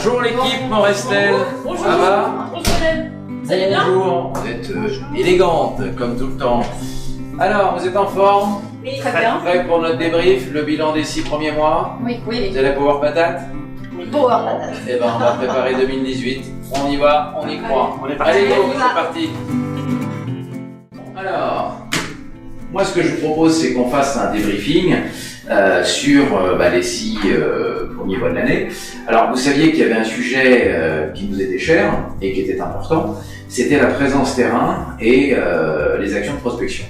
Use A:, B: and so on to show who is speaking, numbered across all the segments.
A: Bonjour l'équipe Morestel.
B: Bonjour.
A: Ça va?
B: Bonjour Hélène. Ça allez bien?
A: Bonjour. Vous êtes élégante comme tout le temps. Alors, vous êtes en forme?
B: Oui, très bien.
A: Prêt pour notre débrief, le bilan des 6 premiers mois?
B: Oui.
A: Vous avez la power patate?
B: Power patate.
A: Eh ben, on va préparer 2018. On y va, on y croit. Allez, go, c'est parti. Alors, moi ce que je vous propose, c'est qu'on fasse un débriefing sur les 6 premiers mois de l'année. Alors, vous saviez qu'il y avait un sujet qui nous était cher et qui était important, c'était la présence terrain et les actions de prospection.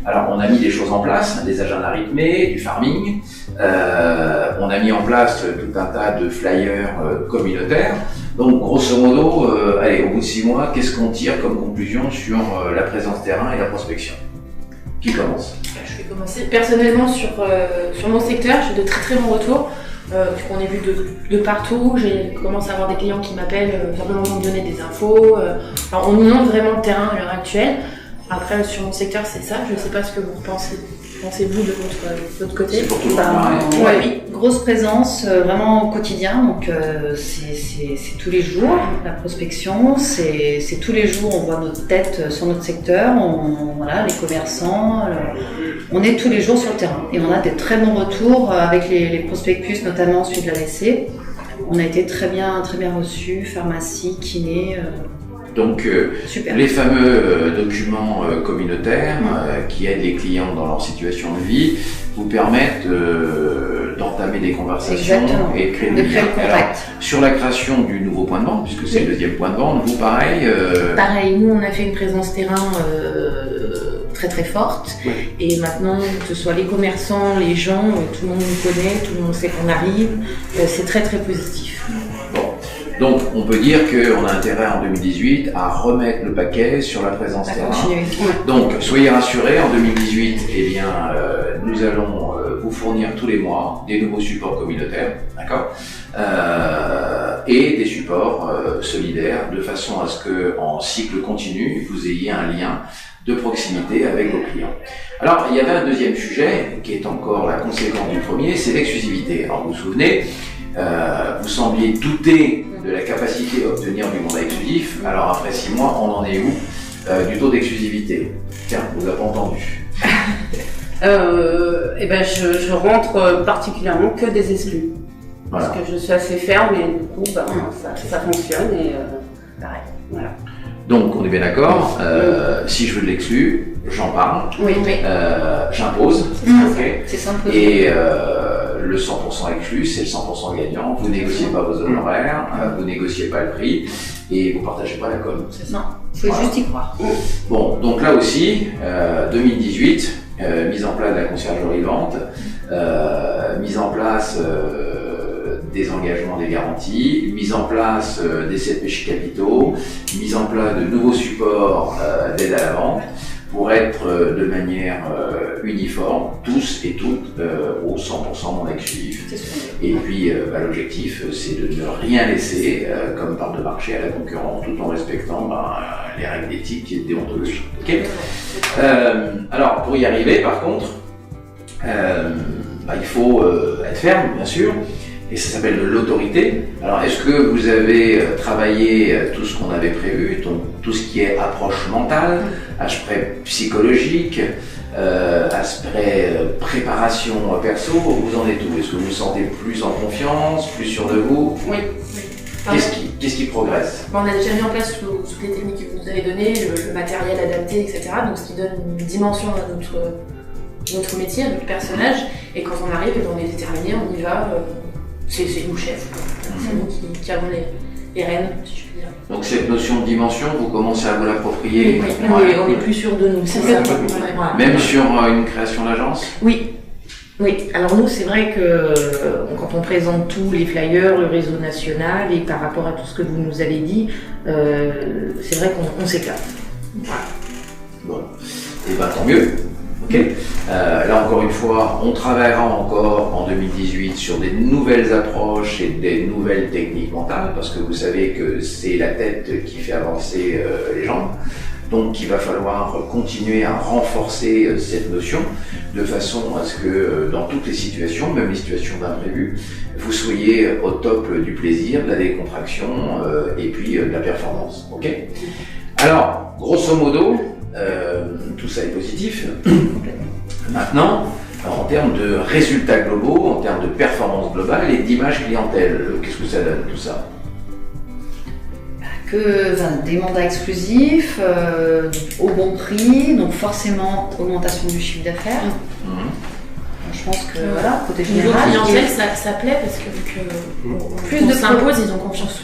A: Alors, on a mis des choses en place, des agendas rythmés, du farming, on a mis en place tout un tas de flyers communautaires. Donc, grosso modo, allez, au bout de 6 mois, qu'est-ce qu'on tire comme conclusion sur la présence terrain et la prospection? Qui commence?
B: Je vais commencer. Personnellement, sur mon secteur, j'ai de très très bons retours. Puisqu'on est vu de partout, j'ai commencé à avoir des clients qui m'appellent simplement pour me donner des infos. Alors, on inonde vraiment le terrain à l'heure actuelle. Après, sur mon secteur, c'est ça. Je ne sais pas ce que vous pensez-vous de votre côté.
A: C'est pour tout le monde.
C: Oui, grosse présence, vraiment au quotidien. Donc, c'est tous les jours la prospection. C'est tous les jours. On voit notre tête sur notre secteur. Voilà, les commerçants. On est tous les jours sur le terrain et on a des très bons retours avec les prospectus, notamment celui de l'AVC. On a été très bien reçus, pharmacie, kiné.
A: Donc, les fameux documents communautaires qui aident les clients dans leur situation de vie vous permettent d'entamer des conversations.
C: Exactement.
A: Et de créer des liens. Alors, sur la création du nouveau point de vente, puisque c'est le deuxième point de vente, vous pareil
B: Pareil, nous on a fait une présence terrain très très forte.
A: Oui.
B: Et maintenant, que ce soit les commerçants, les gens, tout le monde nous connaît, tout le monde sait qu'on arrive, c'est très très positif.
A: Bon. Donc, on peut dire qu'on a intérêt en 2018 à remettre le paquet sur la présence terrain. Donc, soyez rassurés, en 2018, eh bien, nous allons vous fournir tous les mois des nouveaux supports communautaires, d'accord, et des supports solidaires, de façon à ce que, en cycle continu, vous ayez un lien de proximité avec vos clients. Alors, il y avait un deuxième sujet, qui est encore la conséquence du premier, c'est l'exclusivité. Alors, vous vous souvenez, vous sembliez douter de la capacité d'obtenir du mandat exclusif. Alors après 6 mois, on en est où du taux d'exclusivité? Tiens, vous n'avez pas entendu.
D: Je rentre particulièrement que des exclus.
A: Voilà.
D: Parce que je suis assez ferme et du coup, ça fonctionne et pareil. Voilà.
A: Donc on est bien d'accord, si je veux de l'exclu, j'en parle, j'impose, okay.
C: C'est simple.
A: Et le 100% exclu, c'est le 100% gagnant. Vous négociez pas vos honoraires, vous négociez pas le prix et vous partagez pas la com.
C: C'est ça. Il faut juste y croire.
A: Bon, donc là aussi, 2018, mise en place de la conciergerie vente, mise en place des engagements, des garanties, mise en place des CPJ capitaux, mise en place de nouveaux supports d'aide à la vente, pour être de manière uniforme, tous et toutes, au 100% non exclusif. Et puis l'objectif, c'est de ne rien laisser comme part de marché à la concurrence, tout en respectant les règles d'éthique et de déontologie. Okay. Alors, pour y arriver, par contre, il faut être ferme, bien sûr, et ça s'appelle de l'autorité. Alors, est-ce que vous avez travaillé tout ce qu'on avait prévu, donc tout ce qui est approche mentale, aspect psychologique, aspect préparation perso, vous en êtes où? Est-ce que vous vous sentez plus en confiance, plus sûr de vous?
B: Oui.
A: Qu'est-ce qui progresse?
B: On a déjà mis en place toutes les techniques que vous nous avez données, le matériel adapté, etc. Donc, ce qui donne une dimension à notre métier, à notre personnage. Et quand on arrive, on est déterminé, on y va. C'est nous chefs, c'est nous qui avons les rênes, si je puis dire.
A: Donc cette notion de dimension, vous commencez à vous l'approprier?
B: Oui, on est plus sûr de nous, c'est ça.
A: Même sur une création d'agence?
B: Oui. Alors nous, c'est vrai que quand on présente tous les flyers, le réseau national, et par rapport à tout ce que vous nous avez dit, c'est vrai qu'on s'éclate. Voilà.
A: Bon, et tant mieux. Okay. Là encore une fois, on travaillera encore en 2018 sur des nouvelles approches et des nouvelles techniques mentales, parce que vous savez que c'est la tête qui fait avancer les jambes. Donc il va falloir continuer à renforcer cette notion de façon à ce que dans toutes les situations, même les situations d'imprévu, vous soyez au top du plaisir, de la décontraction et puis de la performance. Ok ? Alors, grosso modo, tout ça est positif. Maintenant, en termes de résultats globaux, en termes de performance globale et d'image clientèle, qu'est-ce que ça donne tout ça ?
C: Des mandats exclusifs, au bon prix, donc forcément augmentation du chiffre d'affaires. Je pense que voilà, côté
B: Niveau
C: général.
B: clientèle, ça plaît parce que vu que
C: Plus
B: on
C: de
B: s'impose, ils ont confiance.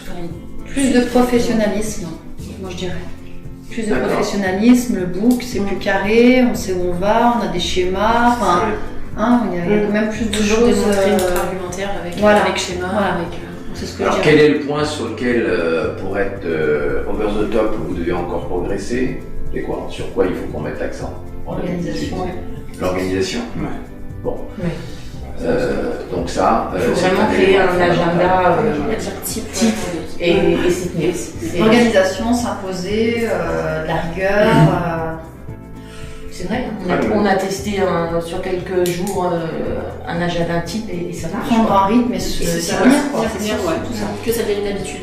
C: Plus de professionnalisme, moi je dirais. Plus de
A: D'accord.
C: professionnalisme, le book c'est plus carré, on sait où on va, on a des schémas, enfin, il y a quand même plus de
B: Toujours
C: choses.
B: démontrer notre argumentaire avec,
C: voilà.
B: avec schéma,
C: Voilà.
B: avec.
C: C'est ce que
A: Alors
C: je
A: quel
C: dirais.
A: est le point sur lequel, pour être over the top, vous devez encore progresser ? C'est quoi ? Sur quoi il faut qu'on mette l'accent ? en 2018 ? L'organisation ? Bon.
D: Oui.
A: Donc ça,
D: Il faut
A: c'est
D: vraiment
A: un
D: créer
A: élément
D: un agenda
B: Type.
D: et signer.
C: L'organisation, s'imposer, de la rigueur.
D: C'est vrai, on a testé sur quelques jours un agenda type et ça marche.
C: Prendre un rythme et s'y tenir, quoi.
D: C'est sûr, ouais, tout ça.
B: Que ça devienne une habitude.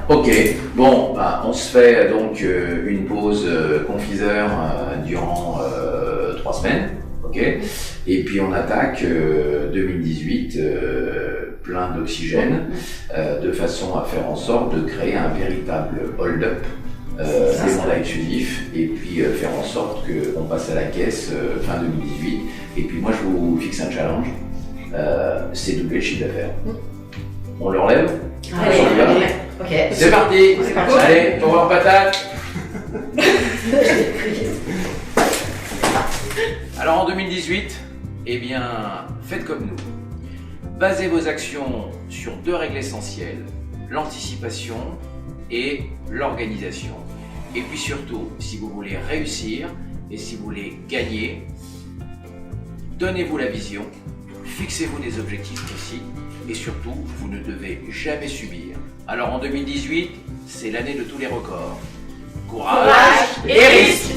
A: Ok, bon, on se fait donc une pause confiseur durant 3 semaines, ok, et puis on attaque 2018 plein d'oxygène, de façon à faire en sorte de créer un véritable hold-up, des mandats exclusifs, et puis faire en sorte qu'on passe à la caisse fin 2018, et puis moi je vous fixe un challenge, c'est doubler le chiffre d'affaires. On le relève ?
C: Allez,
A: On y va ?
C: allez. Ok.
A: C'est parti.
C: C'est parti.
A: Allez, au revoir patate. Alors en 2018, eh bien, faites comme nous. Basez vos actions sur 2 règles essentielles, l'anticipation et l'organisation. Et puis surtout, si vous voulez réussir et si vous voulez gagner, donnez-vous la vision, fixez-vous des objectifs précis et surtout, vous ne devez jamais subir. Alors en 2018, c'est l'année de tous les records. Courage et risque!